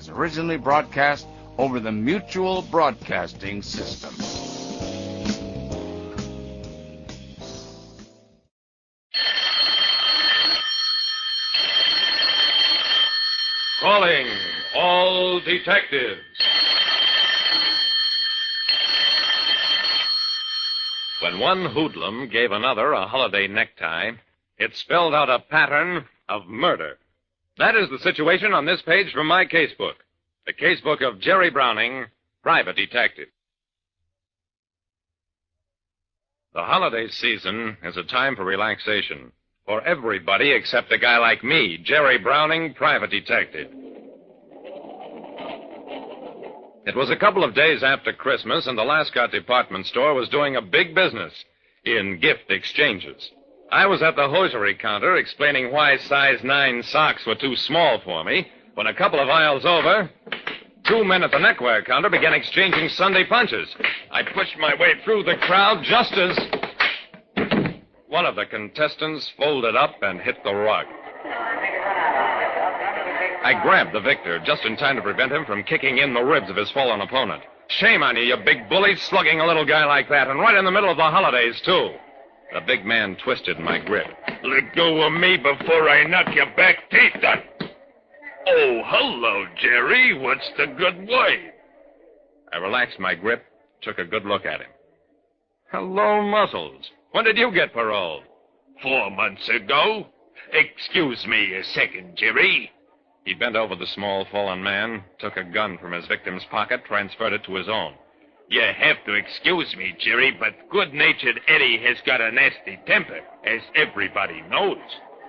as originally broadcast over the Mutual Broadcasting System. Calling all detectives. When one hoodlum gave another a holiday necktie, it spelled out a pattern of murder. That is the situation on this page from my casebook. The casebook of Jerry Browning, private detective. The holiday season is a time for relaxation. For everybody except a guy like me, Jerry Browning, private detective. It was a couple of days after Christmas, and the Lascott department store was doing a big business in gift exchanges. I was at the hosiery counter explaining why size 9 socks were too small for me, when a couple of aisles over, two men at the neckwear counter began exchanging Sunday punches. I pushed my way through the crowd just as one of the contestants folded up and hit the rug. I grabbed the victor just in time to prevent him from kicking in the ribs of his fallen opponent. Shame on you, you big bully, slugging a little guy like that, and right in the middle of the holidays, too. The big man twisted my grip. Let go of me before I knock your back teeth out. Oh, hello, Jerry. What's the good word? I relaxed my grip, took a good look at him. Hello, Muscles. When did you get paroled? 4 months ago. Excuse me a second, Jerry. He bent over the small, fallen man, took a gun from his victim's pocket, transferred it to his own. You have to excuse me, Jerry, but good-natured Eddie has got a nasty temper, as everybody knows.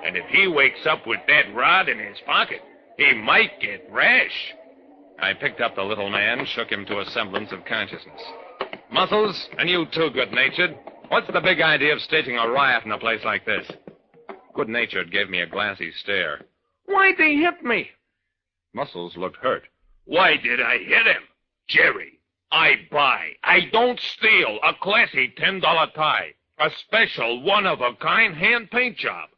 And if he wakes up with that rod in his pocket, he might get rash. I picked up the little man, shook him to a semblance of consciousness. Muscles, and you too, good-natured. What's the big idea of staging a riot in a place like this? Good-natured gave me a glassy stare. Why'd they hit me? Muscles looked hurt. Why did I hit him? Jerry, I buy, I don't steal a classy $10 tie. A special, one-of-a-kind hand paint job.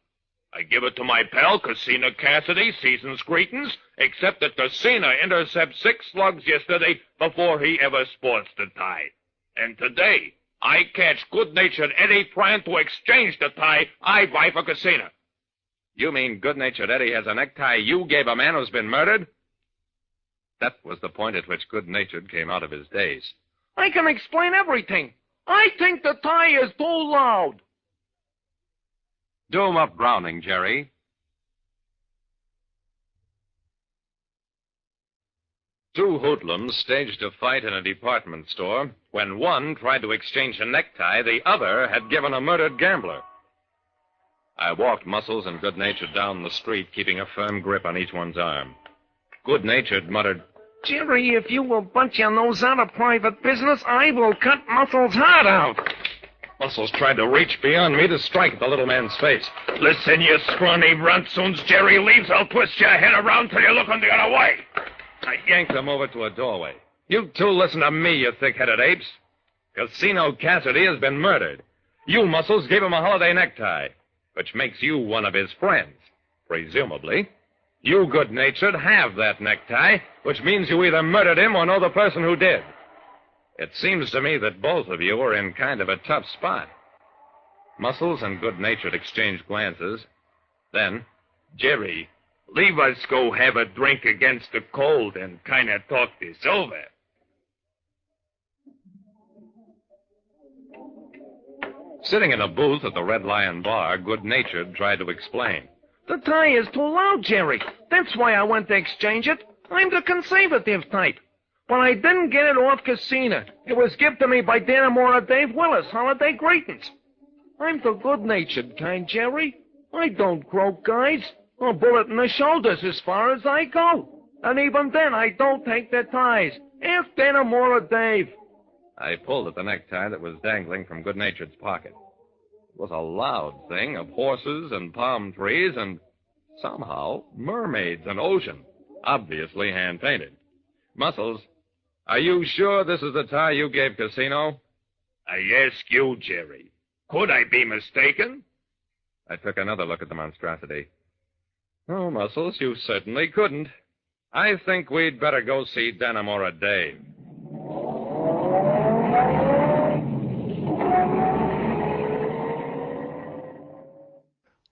I give it to my pal, Casino Cassidy, season's greetings, except that Casino intercepted 6 slugs yesterday before he ever sports the tie. And today, I catch good-natured Eddie trying to exchange the tie I buy for Casino. You mean good-natured Eddie has a necktie you gave a man who's been murdered? That was the point at which good-natured came out of his daze. I can explain everything. I think the tie is too loud. Do him up Browning, Jerry. Two hoodlums staged a fight in a department store. When one tried to exchange a necktie, the other had given a murdered gambler. I walked Muscles and Good-natured down the street, keeping a firm grip on each one's arm. Good-natured muttered, Jerry, if you will butt your nose out of private business, I will cut Muscles' heart out. Muscles tried to reach beyond me to strike at the little man's face. Listen, you scrawny runt, soon's Jerry leaves, I'll twist your head around till you're looking the other way. I yanked him over to a doorway. You two listen to me, you thick-headed apes. Casino Cassidy has been murdered. You, Muscles, gave him a holiday necktie, which makes you one of his friends, presumably. You, good-natured, have that necktie, which means you either murdered him or know the person who did. It seems to me that both of you are in kind of a tough spot. Muscles and Good-natured exchanged glances. Then, Jerry, leave us go have a drink against the cold and kind of talk this over. Sitting in a booth at the Red Lion Bar, Good-natured tried to explain. The tie is too loud, Jerry. That's why I went to exchange it. I'm the conservative type. But I didn't get it off Casino. It was given to me by Danamora Dave Willis, holiday greetings. I'm the good-natured kind, Jerry. I don't croak guys. A bullet in the shoulders as far as I go. And even then, I don't take their ties. Ask Danamora Dave. I pulled at the necktie that was dangling from Good-natured's pocket. It was a loud thing of horses and palm trees and, somehow, mermaids and ocean, obviously hand-painted. Muscles, are you sure this is the tie you gave Casino? I ask you, Jerry. Could I be mistaken? I took another look at the monstrosity. Oh, Muscles, you certainly couldn't. I think we'd better go see Dannemora Dave.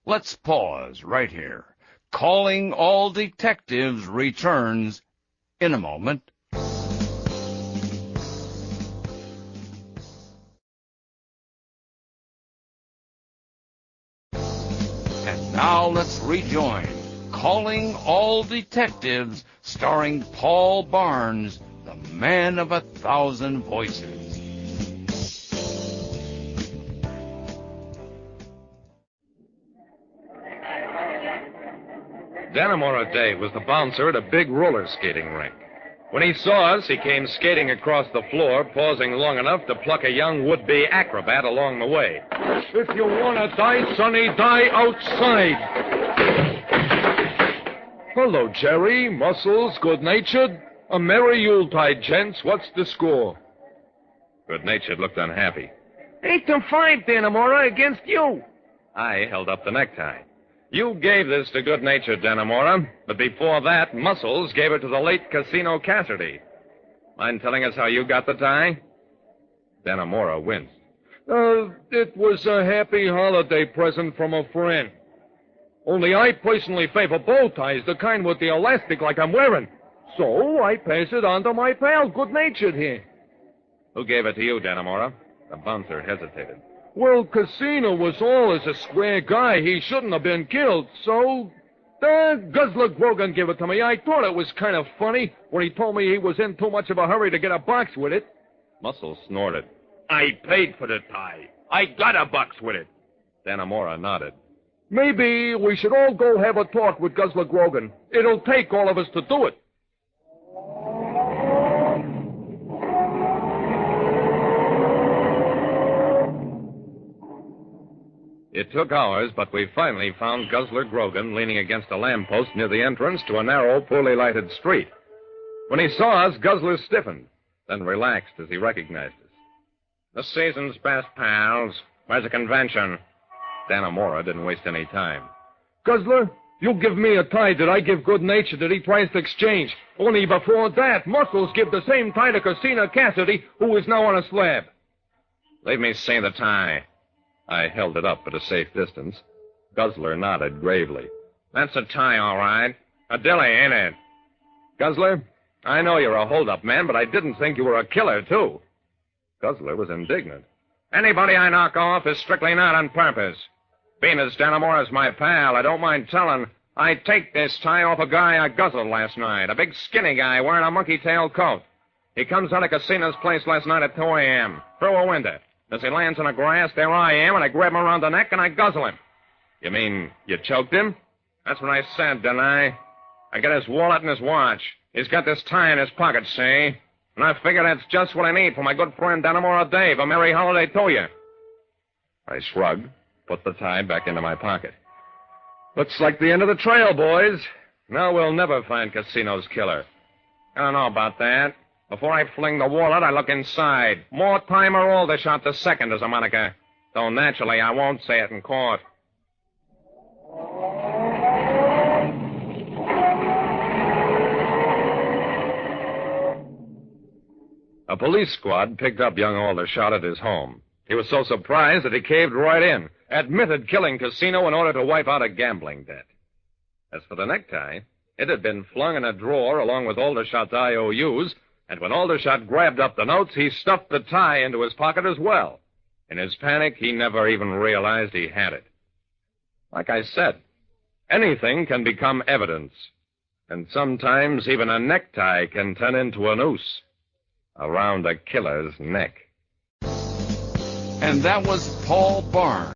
Let's pause right here. Calling All Detectives returns in a moment. And now let's rejoin Calling All Detectives, starring Paul Barnes, the man of 1,000 voices. Dannemora Dave was the bouncer at a big roller skating rink. When he saw us, he came skating across the floor, pausing long enough to pluck a young would-be acrobat along the way. If you want to die, Sonny, die outside. Hello, Jerry. Muscles, good-natured. A merry Yuletide, gents. What's the score? Good-natured looked unhappy. 8-5, Dannemora, against you. I held up the necktie. You gave this to good-natured Dannemora, but before that, Muscles gave it to the late Casino Cassidy. Mind telling us how you got the tie? Dannemora winced. It was a happy holiday present from a friend. Only I personally favor bow ties, the kind with the elastic like I'm wearing. So I pass it on to my pal, good-natured here. Who gave it to you, Dannemora? The bouncer hesitated. Well, Casino was always a square guy. He shouldn't have been killed, so... Guzzler Grogan gave it to me. I thought it was kind of funny when he told me he was in too much of a hurry to get a box with it. Muscles snorted. I paid for the tie. I got a box with it. Dannemora nodded. Maybe we should all go have a talk with Guzzler Grogan. It'll take all of us to do it. It took hours, but we finally found Guzzler Grogan leaning against a lamppost near the entrance to a narrow, poorly lighted street. When he saw us, Guzzler stiffened, then relaxed as he recognized us. The season's best, pals. Where's the convention? Dannemora didn't waste any time. Guzzler, you give me a tie that I give good-natured that he tries to exchange. Only before that, Muscles give the same tie to Casino Cassidy, who is now on a slab. Leave me see the tie. I held it up at a safe distance. Guzzler nodded gravely. That's a tie, all right. A dilly, ain't it? Guzzler, I know you're a hold-up man, but I didn't think you were a killer, too. Guzzler was indignant. Anybody I knock off is strictly not on purpose. Being as Dannemora's my pal, I don't mind telling, I take this tie off a guy I guzzled last night, a big skinny guy wearing a monkey-tail coat. He comes out of Casino's place last night at 2 a.m., through a window. As he lands in the grass, there I am, and I grab him around the neck and I guzzle him. You mean you choked him? That's what I said, didn't I? I got his wallet and his watch. He's got this tie in his pocket, see? And I figure that's just what I need for my good friend Dannemora Dave. A merry holiday to you. I shrugged, put the tie back into my pocket. Looks like the end of the trail, boys. Now we'll never find Casino's killer. I don't know about that. Before I fling the wallet, I look inside. Mortimer Aldershot the second is a moniker. Though naturally, I won't say it in court. A police squad picked up young Aldershot at his home. He was so surprised that he caved right in, admitted killing Casino in order to wipe out a gambling debt. As for the necktie, it had been flung in a drawer along with Aldershot's IOUs, and when Aldershot grabbed up the notes, he stuffed the tie into his pocket as well. In his panic, he never even realized he had it. Like I said, anything can become evidence, and sometimes even a necktie can turn into a noose around a killer's neck. And that was Paul Barnes.